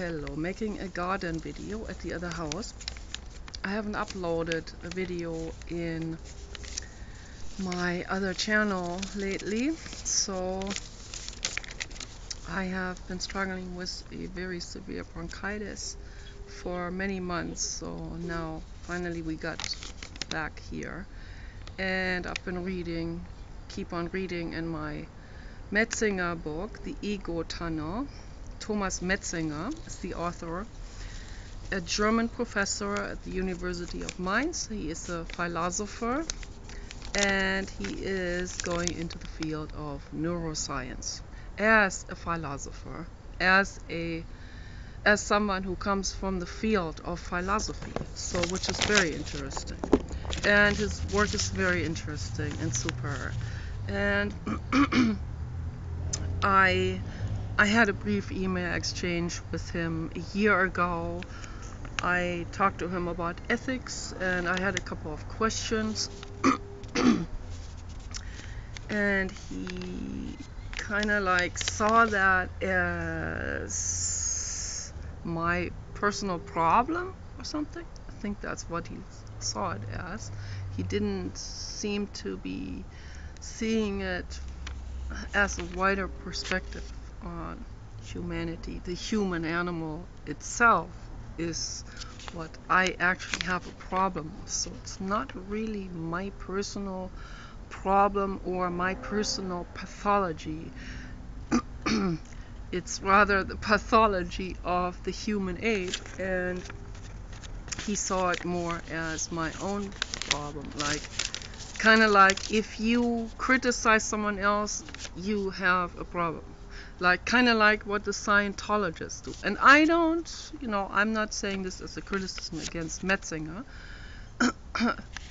Hello, making a garden video at the other house. I haven't uploaded a video in my other channel lately, so I have been struggling with a very severe bronchitis for many months. So now finally we got back here, and I've been keep on reading in my Metzinger book, The Ego Tunnel. Thomas Metzinger is the author, a German professor at the University of Mainz. He is a philosopher, and he is going into the field of neuroscience as a philosopher, as someone who comes from the field of philosophy, so which is very interesting. And his work is very interesting and super. And I had a brief email exchange with him a year ago. I talked to him about ethics, and I had a couple of questions. And he kind of like saw that as my personal problem or something. I think that's what he saw it as. He didn't seem to be seeing it as a wider perspective on humanity. The human animal itself is what I actually have a problem with. So it's not really my personal problem or my personal pathology. It's rather the pathology of the human ape, and he saw it more as my own problem. Like, kind of like if you criticize someone else, you have a problem. Like, kind of like what the Scientologists do. And I don't, I'm not saying this as a criticism against Metzinger.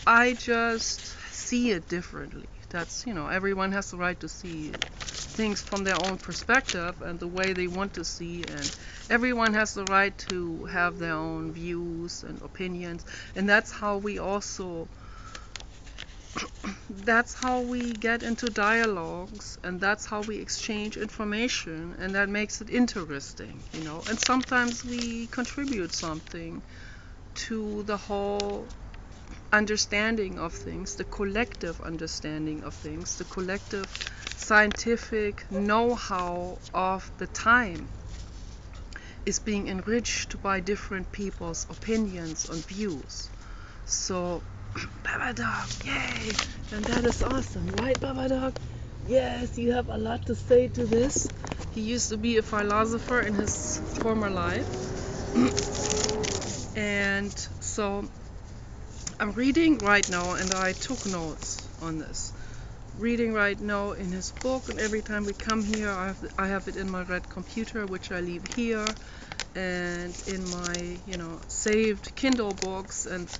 I just see it differently. That's, everyone has the right to see things from their own perspective and the way they want to see, and everyone has the right to have their own views and opinions, and that's how we get into dialogues, and that's how we exchange information, and that makes it interesting, and sometimes we contribute something to the whole understanding of things, the collective understanding of things, the collective scientific know-how of the time is being enriched by different people's opinions and views. So, Baba Dog, yay! And that is awesome, right, Baba Dog? Yes, you have a lot to say to this. He used to be a philosopher in his former life. And so I'm reading right now, and I took notes on this. Reading right now in his book, and every time we come here, I have it in my red computer, which I leave here, and in my saved Kindle books and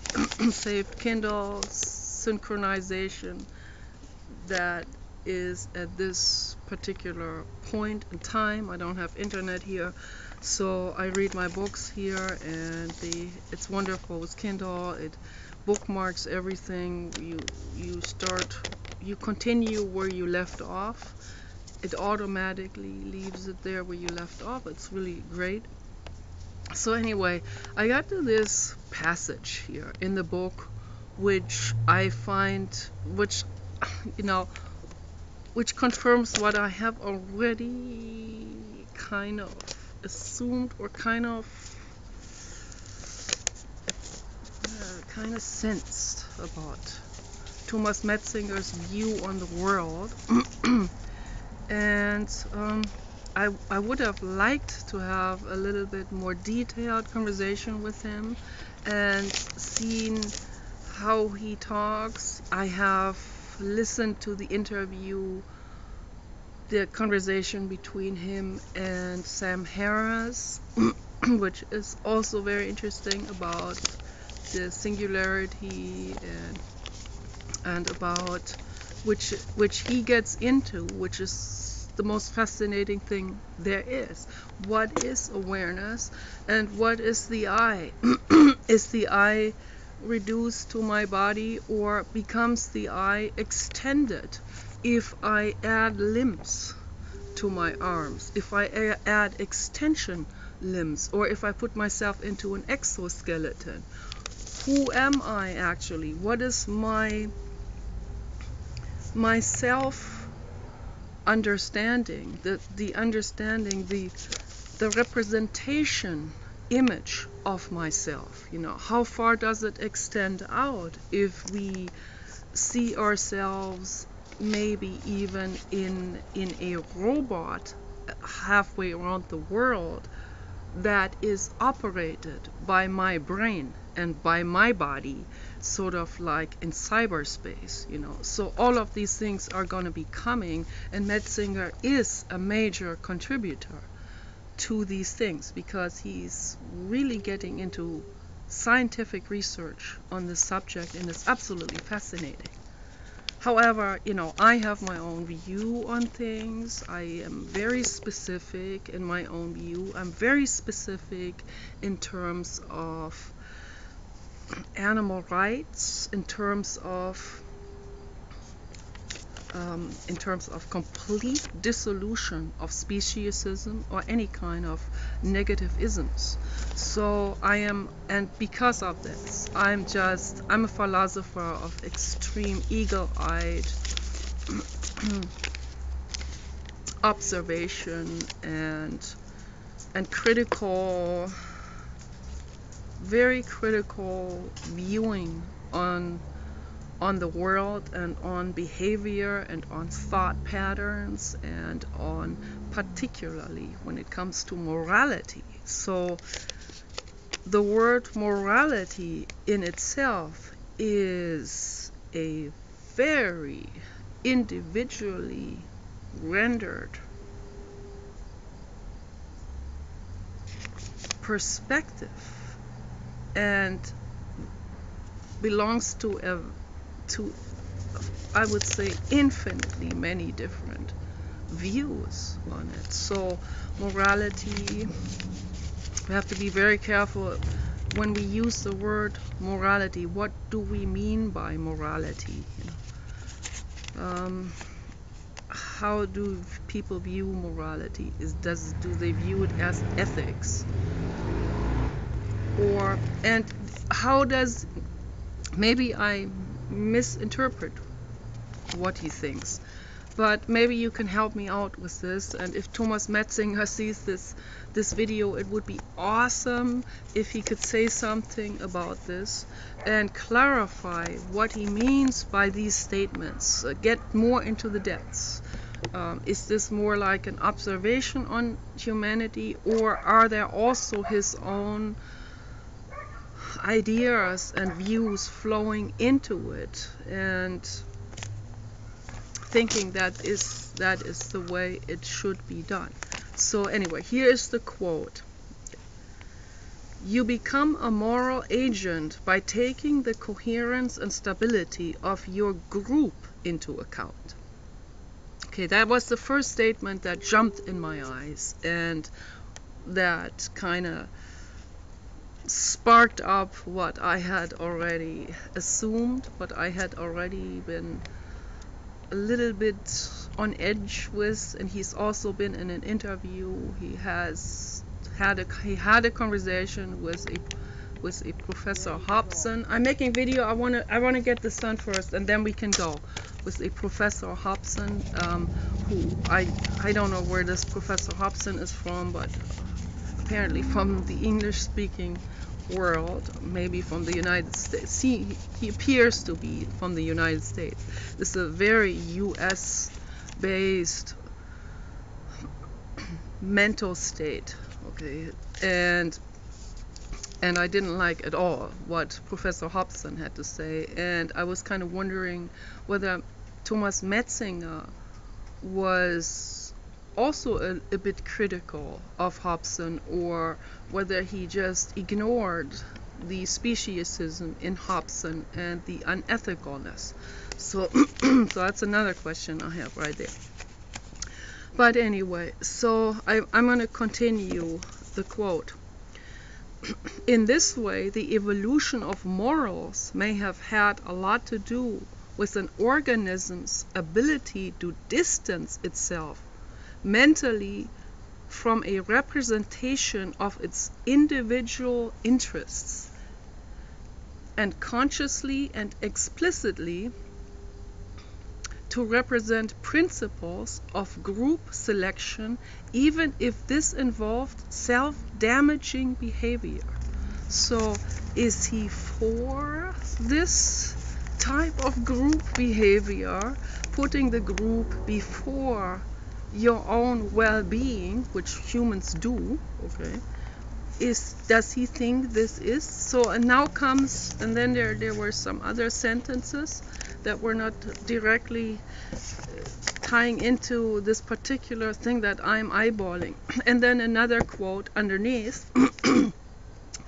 saved Kindle synchronization that is at this particular point in time. I don't have internet here, so I read my books here, and it's wonderful with Kindle. It bookmarks everything. You continue where you left off. It automatically leaves it there where you left off. It's really great. So anyway, I got to this passage here in the book, which I find, which confirms what I have already kind of assumed, or kind of sensed about Thomas Metzinger's view on the world. And I would have liked to have a little bit more detailed conversation with him and seen how he talks. I have listened to the interview, the conversation between him and Sam Harris, which is also very interesting, about the singularity and about which he gets into, which is the most fascinating thing there is. What is awareness, and what is the I? Is the I reduced to my body, or becomes the I extended if I add limbs to my arms, if I add extension limbs, or if I put myself into an exoskeleton, who am I actually? What is my self understanding, the understanding, the representation image of myself? You know, how far does it extend out if we see ourselves maybe even in a robot halfway around the world that is operated by my brain and by my body, sort of like in cyberspace, you know. So all of these things are going to be coming, and Metzinger is a major contributor to these things because he's really getting into scientific research on this subject, and it's absolutely fascinating. However, you know, I have my own view on things. I am very specific in my own view. I'm very specific in terms of animal rights, in terms of complete dissolution of speciesism or any kind of negative isms. So I am, and because of this, I'm a philosopher of extreme eagle-eyed observation and critical, very critical viewing on the world and on behavior and on thought patterns and on, particularly when it comes to morality. So the word morality in itself is a very individually rendered perspective and belongs to I would say infinitely many different views on it. So morality, we have to be very careful when we use the word morality. What do we mean by morality? You know? How do people view morality? Do they view it as ethics? And how does, maybe I misinterpret what he thinks, but maybe you can help me out with this. And if Thomas Metzinger sees this video, it would be awesome if he could say something about this and clarify what he means by these statements, get more into the depths. Is this more like an observation on humanity, or are there also his own ideas and views flowing into it, and thinking that is the way it should be done? So anyway, here is the quote. You become a moral agent by taking the coherence and stability of your group into account. Okay, that was the first statement that jumped in my eyes, and that kind of sparked up what I had already assumed, what I had already been a little bit on edge with. And he's also been in an interview. He had a conversation with a Professor Hobson. I'm making video. I wanna get this done first, and then we can go with a Professor Hobson, who I don't know where this Professor Hobson is from, but apparently from the English-speaking world, maybe from the United States. He appears to be from the United States. This is a very US-based mental state, okay, and I didn't like at all what Professor Hobson had to say, and I was kind of wondering whether Thomas Metzinger was also a bit critical of Hobson, or whether he just ignored the speciesism in Hobson and the unethicalness. So, so that's another question I have right there. But anyway, so I'm going to continue the quote. In this way, the evolution of morals may have had a lot to do with an organism's ability to distance itself mentally from a representation of its individual interests, and consciously and explicitly to represent principles of group selection, even if this involved self-damaging behavior. So is he for this type of group behavior, putting the group before your own well-being, which humans do, okay? Does he think this is so? And now comes, and then there were some other sentences that were not directly tying into this particular thing that I'm eyeballing. And then another quote underneath,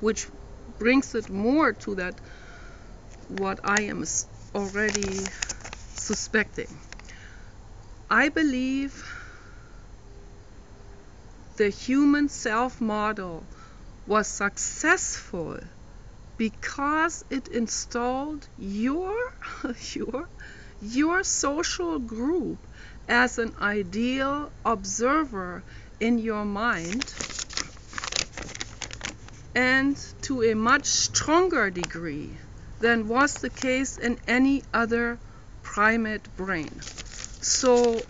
which brings it more to that what I am already suspecting. I believe the human self model was successful because it installed your social group as an ideal observer in your mind, and to a much stronger degree than was the case in any other primate brain. So,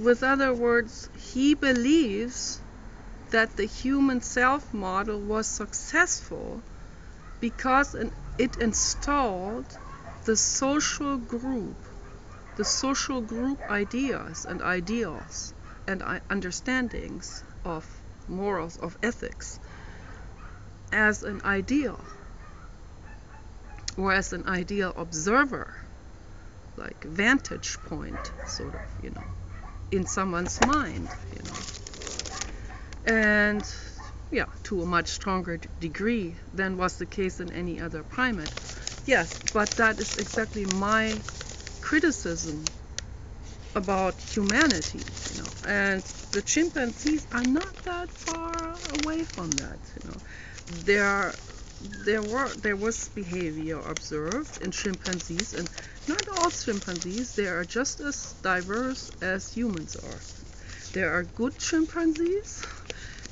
with other words, he believes that the human self model was successful because it installed the social group ideas and ideals and understandings of morals, of ethics, as an ideal, or as an ideal observer, like vantage point, sort of, in someone's mind, and yeah, to a much stronger degree than was the case in any other primate. Yes, but that is exactly my criticism about humanity, and the chimpanzees are not that far away from that. There was behavior observed in chimpanzees, and not all chimpanzees, they are just as diverse as humans are. There are good chimpanzees,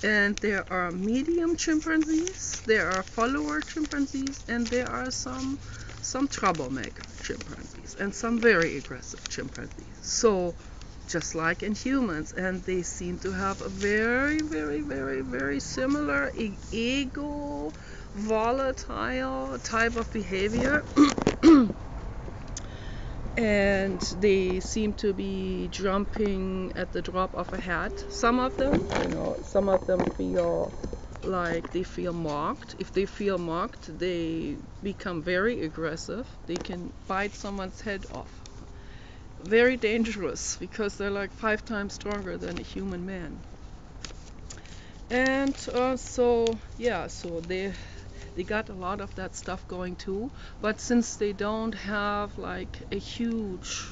and there are medium chimpanzees, there are follower chimpanzees, and there are some troublemaker chimpanzees, and some very aggressive chimpanzees. So, just like in humans, and they seem to have a very, very, very, very similar ego, volatile type of behavior. And they seem to be jumping at the drop of a hat. Some of them, feel like they feel mocked. If they feel mocked, they become very aggressive. They can bite someone's head off. Very dangerous, because they're like 5 times stronger than a human man. And so they got a lot of that stuff going too, but since they don't have like a huge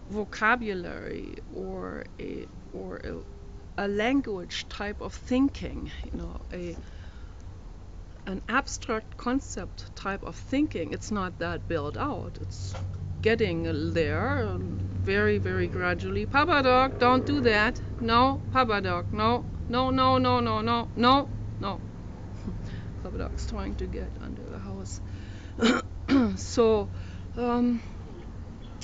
vocabulary or a language type of thinking, an abstract concept type of thinking, it's not that built out. It's getting there very, very gradually. Papa dog, don't do that. No, Papa dog, no. No, no, no, no, no, no, no. Papa dog's trying to get under the house. So,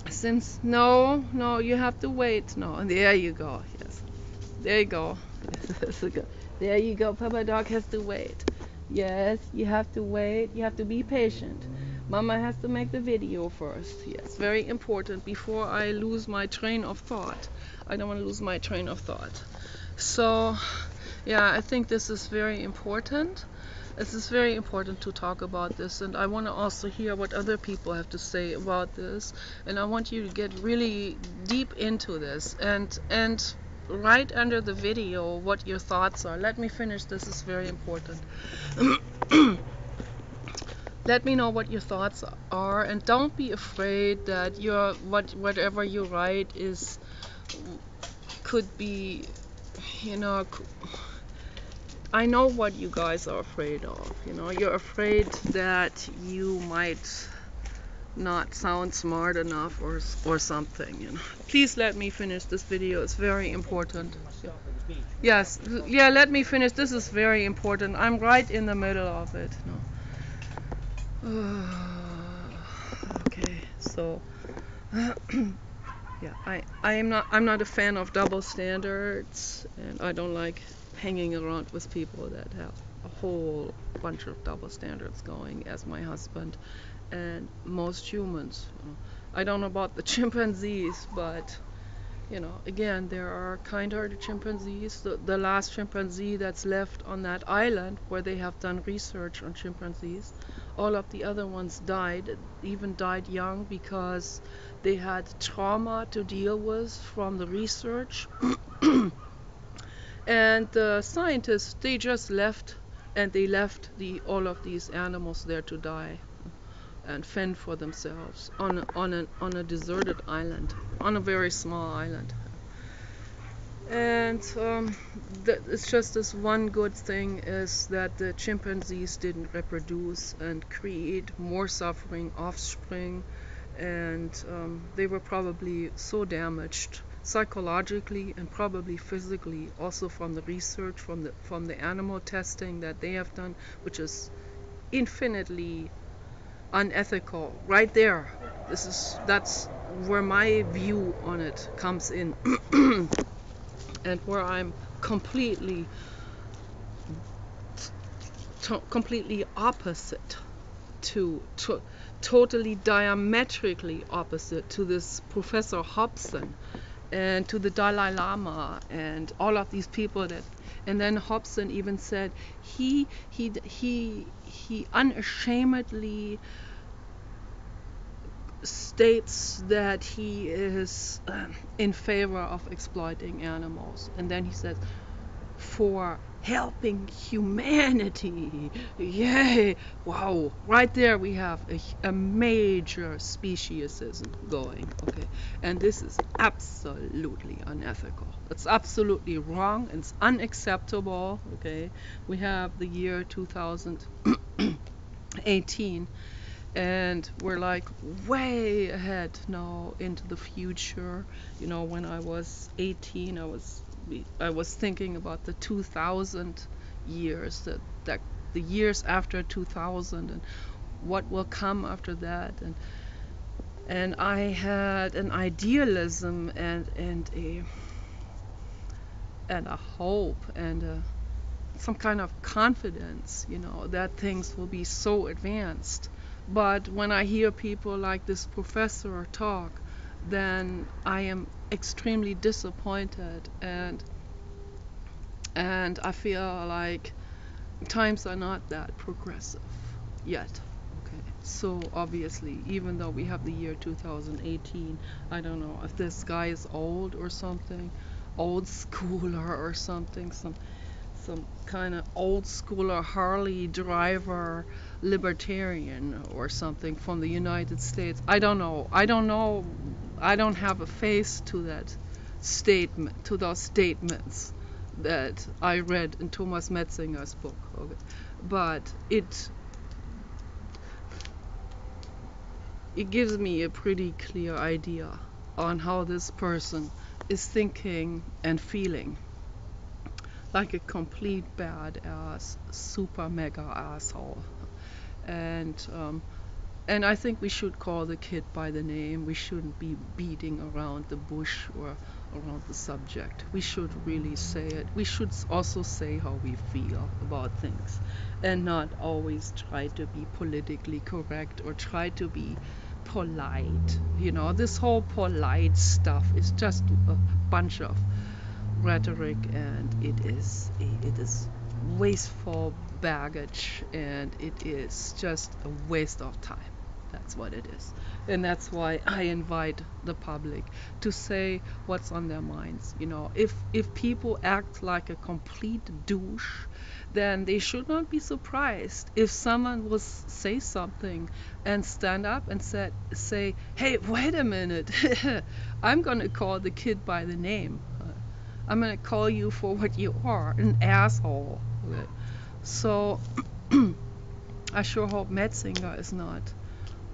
since no, you have to wait. No, and there you go. Yes, there you go. There you go. Papa dog has to wait. Yes, you have to wait. You have to be patient. Mama has to make the video first. Yes, very important before I lose my train of thought. I don't want to lose my train of thought. So, yeah, I think this is very important. It is very important to talk about this, and I want to also hear what other people have to say about this, and I want you to get really deep into this and write under the video what your thoughts are. Let me finish. This is very important. Let me know what your thoughts are, and don't be afraid that whatever you write could be, I know what you guys are afraid of. You're afraid that you might not sound smart enough or something. Please let me finish this video. It's very important. Yes, yeah, let me finish. This is very important. I'm right in the middle of it. No. Okay, so yeah, I'm not a fan of double standards, and I don't like hanging around with people that have a whole bunch of double standards going as my husband and most humans. I don't know about the chimpanzees, but again, there are kind-hearted chimpanzees. The last chimpanzee that's left on that island where they have done research on chimpanzees, all of the other ones died, even died young because they had trauma to deal with from the research. And the scientists, they just left, and they left all of these animals there to die and fend for themselves on a deserted island, on a very small island. And it's just this one good thing is that the chimpanzees didn't reproduce and create more suffering offspring, and they were probably so damaged psychologically and probably physically also from the research, from the animal testing that they have done, which is infinitely unethical. Right there, that's where my view on it comes in. And where I'm completely opposite to totally diametrically opposite to this Professor Hobson and to the Dalai Lama and all of these people that. And then Hobson even said he unashamedly states that he is in favor of exploiting animals, and then he says for helping humanity. Yay! Wow! Right there we have a major speciesism going. Okay, and this is absolutely unethical. It's absolutely wrong. It's unacceptable. Okay, we have the year 2018. And we're like way ahead now into the future. When I was 18, I was thinking about the 2000 years, that the years after 2000 and what will come after that, and I had an idealism and a hope and some kind of confidence, that things will be so advanced. But when I hear people like this professor talk, then I am extremely disappointed, and I feel like times are not that progressive yet. Okay, so obviously, even though we have the year 2018, I don't know if this guy is old or something, old schooler or something, some kind of old schooler Harley driver libertarian or something from the United States. I don't know. I don't have a face to that statement, to those statements that I read in Thomas Metzinger's book. Okay. But it gives me a pretty clear idea on how this person is thinking and feeling. Like a complete badass, super mega asshole. And I think we should call the kid by the name. We shouldn't be beating around the bush or around the subject. We should really say it. We should also say how we feel about things and not always try to be politically correct or try to be polite. This whole polite stuff is just a bunch of rhetoric, and it is wasteful baggage, and it is just a waste of time. That's what it is. And that's why I invite the public to say what's on their minds. If people act like a complete douche, then they should not be surprised if someone will say something and stand up and say, hey, wait a minute, I'm gonna call the kid by the name. I'm going to call you for what you are, an asshole. Okay. So I sure hope Metzinger is not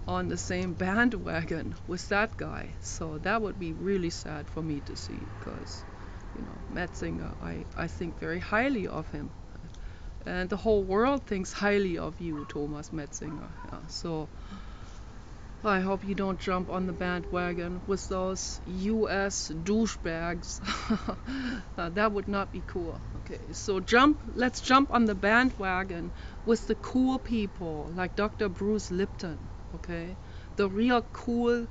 on the same bandwagon with that guy. So that would be really sad for me to see, because you know, Metzinger. I think very highly of him. And the whole world thinks highly of you, Thomas Metzinger. Yeah, so I hope you don't jump on the bandwagon with those US douchebags. That would not be cool. Okay, so let's jump on the bandwagon with the cool people like Dr. Bruce Lipton. Okay, the real cool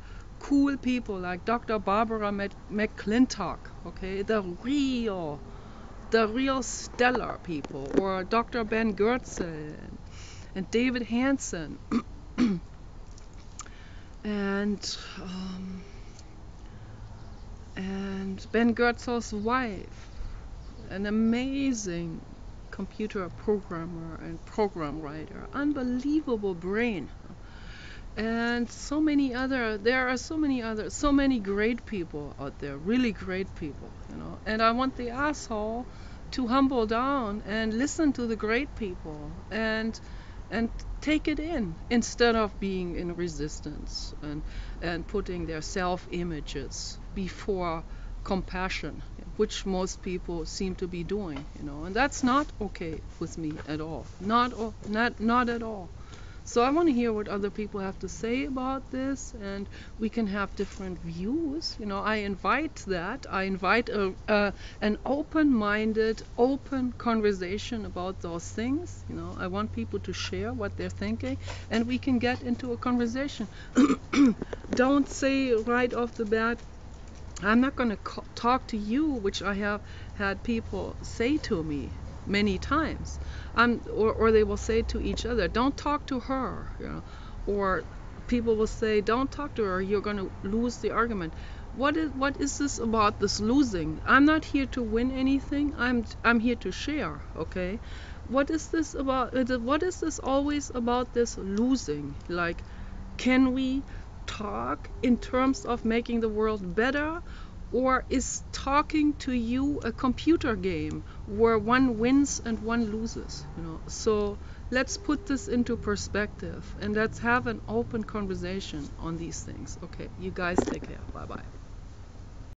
people like Dr. Barbara McClintock. Okay, the real stellar people, or Dr. Ben Goertzel and David Hansen. And Ben Goertzel's wife, an amazing computer programmer and program writer, unbelievable brain, and there are so many great people out there, really great people, you know. And I want the asshole to humble down and listen to the great people and take it in, instead of being in resistance and putting their self-images before compassion, which most people seem to be doing, you know. And that's not okay with me at all. Not at all. So I want to hear what other people have to say about this, and we can have different views. You know, I invite that. I invite an open-minded, open conversation about those things. You know, I want people to share what they're thinking, and we can get into a conversation. Don't say right off the bat, I'm not going to talk to you, which I have had people say to me many times. Or they will say to each other, don't talk to her, you know. Or people will say, don't talk to her, you're going to lose the argument. What is this about, this losing? I'm not here to win anything. I'm here to share, okay? What is this about? What is this always about, this losing? Like, can we talk in terms of making the world better, or is talking to you a computer game where one wins and one loses, you know? So let's put this into perspective and let's have an open conversation on these things. Okay, you guys take care. Bye bye.